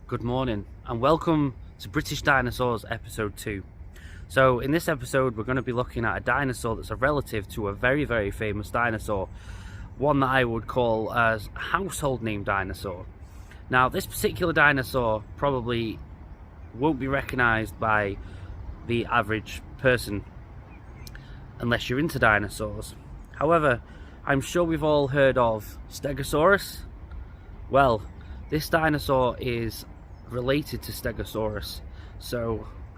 Good morning and welcome to British Dinosaurs episode 2. So in this episode we're going to be looking at a dinosaur that's a relative to a very famous dinosaur. One that I would call as a household name dinosaur. Now this particular dinosaur probably won't be recognised by the average person unless you're into dinosaurs. However, I'm sure we've all heard of Stegosaurus. Well, this dinosaur is related to Stegosaurus,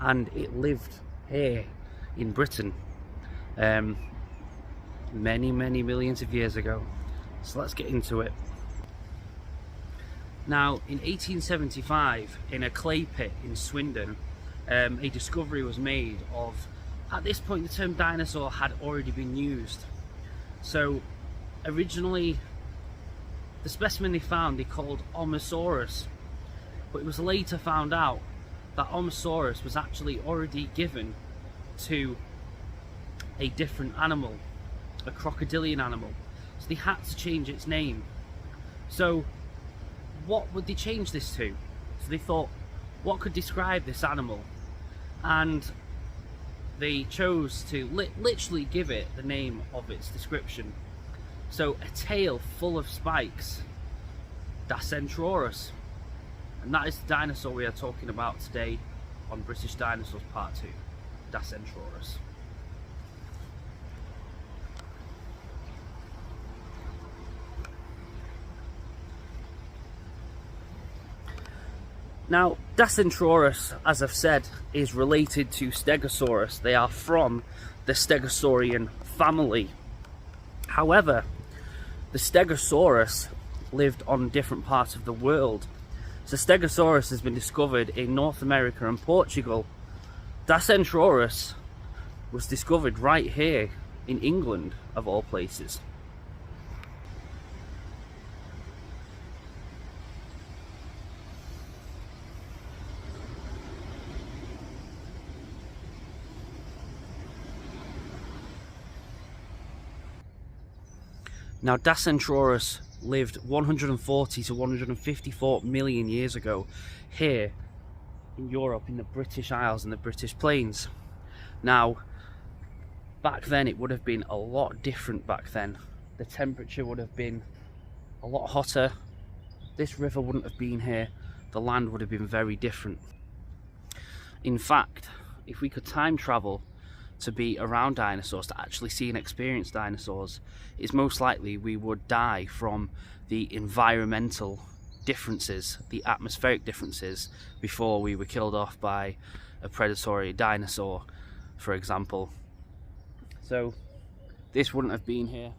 and it lived here in Britain many millions of years ago. So let's get into it. Now in 1875, in a clay pit in Swindon, a discovery was made of, at this point the term dinosaur had already been used. So originally the specimen they found they called Omosaurus, but it was later found out that Omosaurus was actually already given to a different animal, a crocodilian animal, so they had to change its name. So what would they change this to? So they thought, what could describe this animal? And they chose to literally give it the name of its description. So a tail full of spikes, Dacentrurus. And that is the dinosaur we are talking about today on British Dinosaurs Part 2, Dacentrurus. Now, Dacentrurus, as I've said, is related to Stegosaurus. They are from the stegosaurian family. However, the Stegosaurus lived on different parts of the world. So Stegosaurus has been discovered in North America and Portugal. Dacentrurus was discovered right here in England, of all places. Now Dacentrurus lived 140 to 154 million years ago here in Europe, in the British Isles and the British Plains. Now back then it would have been a lot different back then. The temperature would have been a lot hotter. This river wouldn't have been here. The land would have been very different. In fact, if we could time travel to be around dinosaurs, to actually see and experience dinosaurs, it's most likely we would die from the environmental differences, the atmospheric differences, before we were killed off by a predatory dinosaur, for example. So this wouldn't have been here,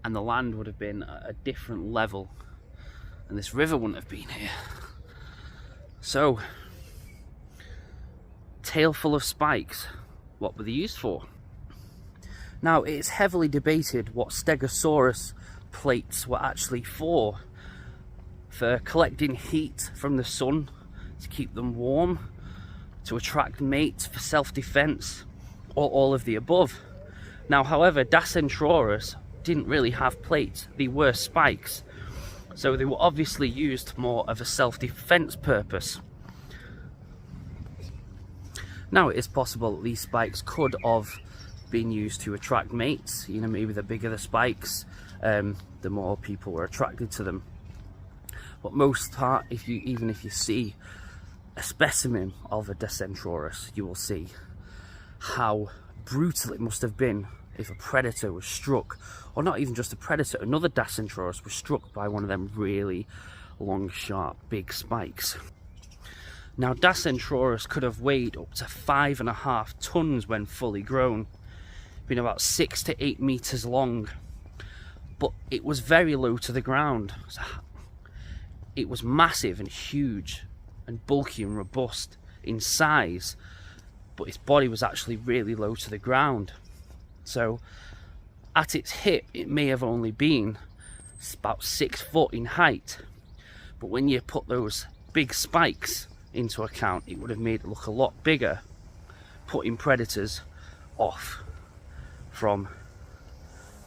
and the land would have been at a different level, and this river wouldn't have been here. So tail full of spikes, what were they used for? Now it's heavily debated what Stegosaurus plates were actually for collecting heat from the sun, to keep them warm, to attract mates, for self-defense, or all of the above. Now however, Dacentrurus didn't really have plates, they were spikes, so they were obviously used more of a self-defense purpose. Now it is possible that these spikes could have been used to attract mates. You know, maybe the bigger the spikes, the more people were attracted to them. But most part, even if you see a specimen of a Dacentrurus, you will see how brutal it must have been if a predator was struck, or not even just a predator, another Dacentrurus was struck by one of them really long, sharp, big spikes. Now Dacentrurus could have weighed up to 5.5 tons when fully grown, being about 6 to 8 meters long, but it was very low to the ground. So it was massive and huge and bulky and robust in size, but its body was actually really low to the ground. So at its hip it may have only been about 6 foot in height, but when you put those big spikes into account, it would have made it look a lot bigger, putting predators off from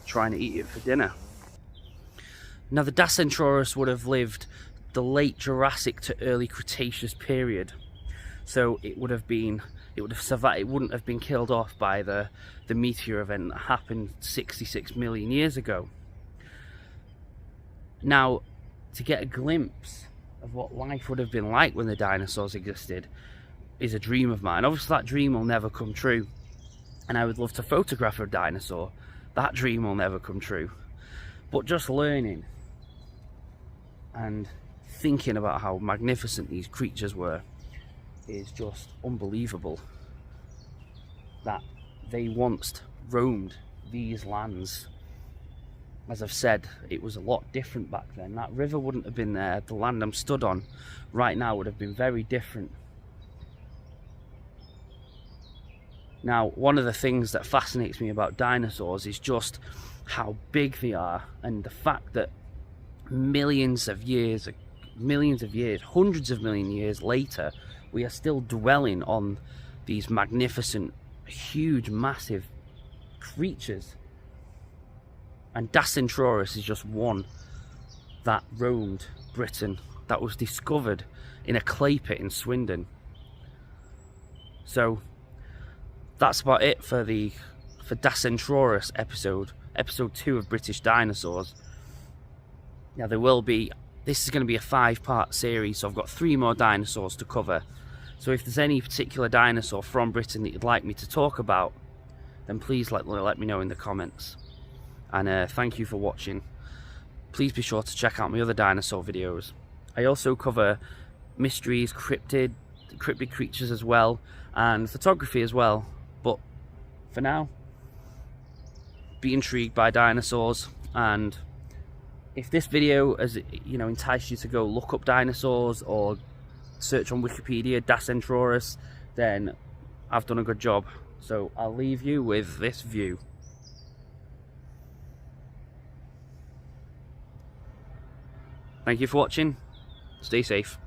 trying to eat it for dinner. Now the Dacentrurus would have lived the late Jurassic to early Cretaceous period, so it would have survived. It wouldn't have been killed off by the meteor event that happened 66 million years ago. Now, to get a glimpse of what life would have been like when the dinosaurs existed is a dream of mine. Obviously that dream will never come true, and I would love to photograph a dinosaur. That dream will never come true. But just learning and thinking about how magnificent these creatures were is just unbelievable. That they once roamed these lands. As I've said, it was a lot different back then. That river wouldn't have been there. The land I'm stood on right now would have been very different. Now, one of the things that fascinates me about dinosaurs is just how big they are, and the fact that millions of years, hundreds of million years later, we are still dwelling on these magnificent, huge, massive creatures. And Dacentrurus is just one that roamed Britain, that was discovered in a clay pit in Swindon. So that's about it for Dacentrurus episode 2 of British Dinosaurs. Now this is going to be a 5-part series, so I've got 3 more dinosaurs to cover. So if there's any particular dinosaur from Britain that you'd like me to talk about, then please let me know in the comments. And thank you for watching. Please be sure to check out my other dinosaur videos. I also cover mysteries, cryptid creatures as well, and photography as well. But for now, be intrigued by dinosaurs, and if this video has enticed you to go look up dinosaurs or search on Wikipedia Dacentrurus, then I've done a good job. So I'll leave you with this view. Thank you for watching. Stay safe.